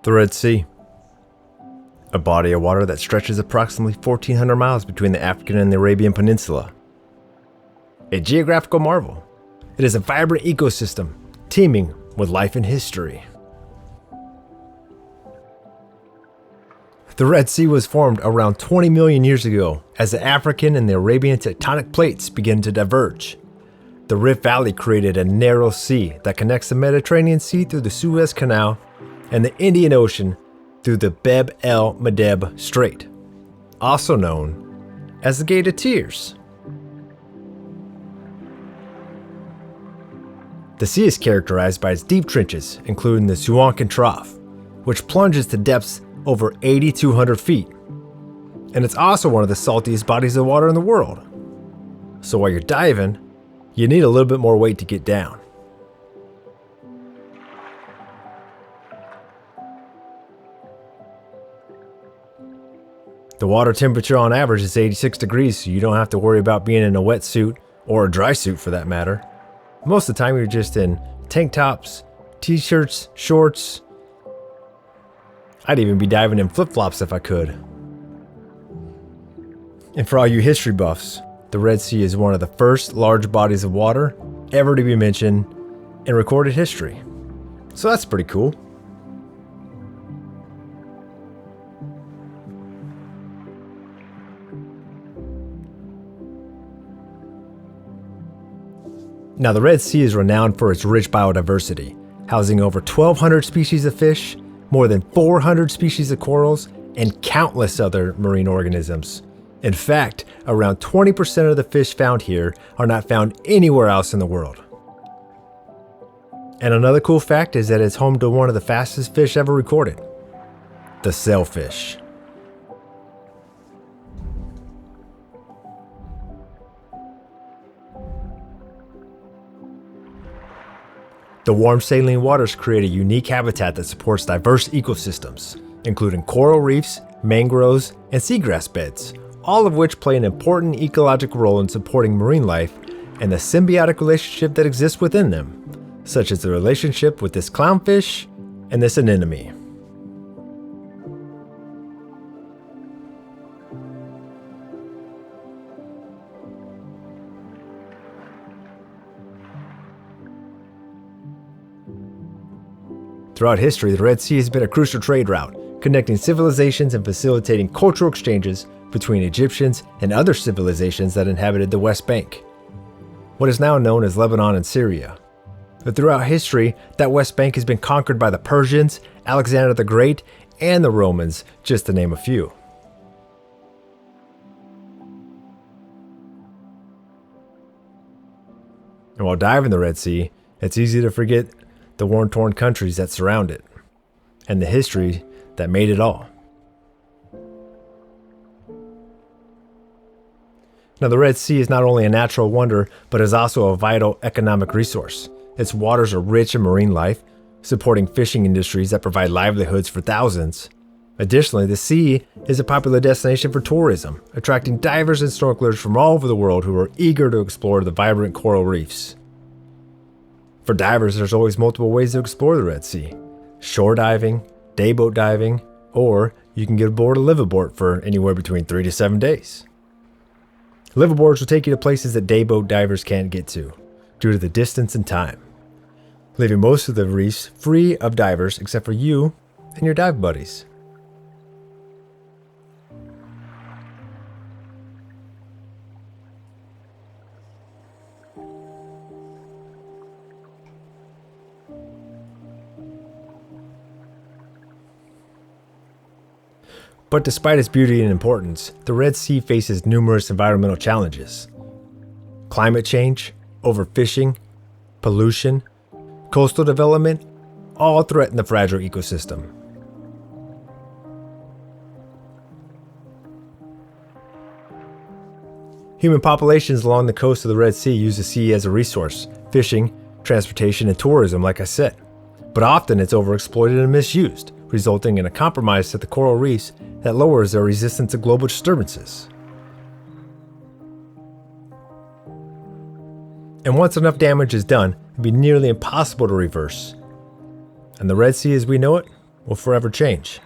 The Red Sea, a body of water that stretches approximately 1,400 miles between the African and the Arabian Peninsula. A geographical marvel, it is a vibrant ecosystem teeming with life and history. The Red Sea was formed around 20 million years ago as the African and the Arabian tectonic plates began to diverge. The Rift Valley created a narrow sea that connects the Mediterranean Sea through the Suez Canal and the Indian Ocean through the Bab el-Mandeb Strait, also known as the Gate of Tears. The sea is characterized by its deep trenches, including the Suankan Trough, which plunges to depths over 8,200 feet. And it's also one of the saltiest bodies of water in the world. So while you're diving, you need a little bit more weight to get down. The water temperature on average is 86 degrees, so you don't have to worry about being in a wetsuit, or a dry suit for that matter. Most of the time you're just in tank tops, t-shirts, shorts. I'd even be diving in flip-flops if I could. And for all you history buffs, the Red Sea is one of the first large bodies of water ever to be mentioned in recorded history. So that's pretty cool. Now, the Red Sea is renowned for its rich biodiversity, housing over 1,200 species of fish, more than 400 species of corals, and countless other marine organisms. In fact, around 20% of the fish found here are not found anywhere else in the world. And another cool fact is that it's home to one of the fastest fish ever recorded, the sailfish. The warm saline waters create a unique habitat that supports diverse ecosystems, including coral reefs, mangroves, and seagrass beds, all of which play an important ecological role in supporting marine life and the symbiotic relationship that exists within them, such as the relationship with this clownfish and this anemone. Throughout history, the Red Sea has been a crucial trade route, connecting civilizations and facilitating cultural exchanges between Egyptians and other civilizations that inhabited the West Bank, what is now known as Lebanon and Syria. But throughout history, that West Bank has been conquered by the Persians, Alexander the Great, and the Romans, just to name a few. And while diving the Red Sea, it's easy to forget the war-torn countries that surround it, and the history that made it all. Now, the Red Sea is not only a natural wonder, but is also a vital economic resource. Its waters are rich in marine life, supporting fishing industries that provide livelihoods for thousands. Additionally, the sea is a popular destination for tourism, attracting divers and snorkelers from all over the world who are eager to explore the vibrant coral reefs. For divers, there's always multiple ways to explore the Red Sea: shore diving, dayboat diving, or you can get aboard a liveaboard for anywhere between 3 to 7 days. Liveaboards will take you to places that dayboat divers can't get to, due to the distance and time, leaving most of the reefs free of divers except for you and your dive buddies. But despite its beauty and importance, the Red Sea faces numerous environmental challenges. Climate change, overfishing, pollution, coastal development, all threaten the fragile ecosystem. Human populations along the coast of the Red Sea use the sea as a resource: fishing, transportation, and tourism, like I said. But often it's overexploited and misused, resulting in a compromise to the coral reefs that lowers their resistance to global disturbances. And once enough damage is done, it'd be nearly impossible to reverse. And the Red Sea as we know it will forever change.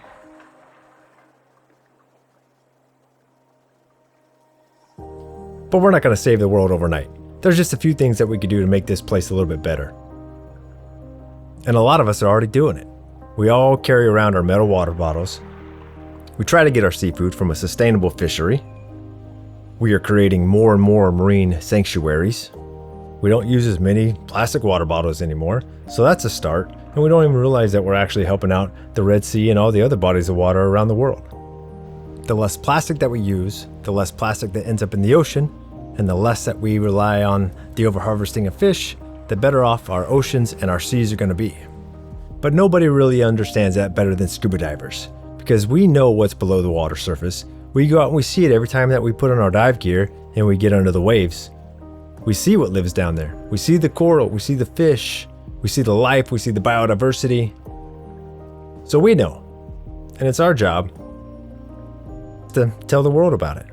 But we're not going to save the world overnight. There's just a few things that we could do to make this place a little bit better. And a lot of us are already doing it. We all carry around our metal water bottles. We try to get our seafood from a sustainable fishery. We are creating more and more marine sanctuaries. We don't use as many plastic water bottles anymore, so that's a start. And we don't even realize that we're actually helping out the Red Sea and all the other bodies of water around the world. The less plastic that we use, the less plastic that ends up in the ocean, and the less that we rely on the overharvesting of fish, the better off our oceans and our seas are going to be. But nobody really understands that better than scuba divers, because we know what's below the water surface. We go out and we see it every time that we put on our dive gear and we get under the waves. We see what lives down there. We see the coral, we see the fish, we see the life, we see the biodiversity. So we know, and it's our job to tell the world about it.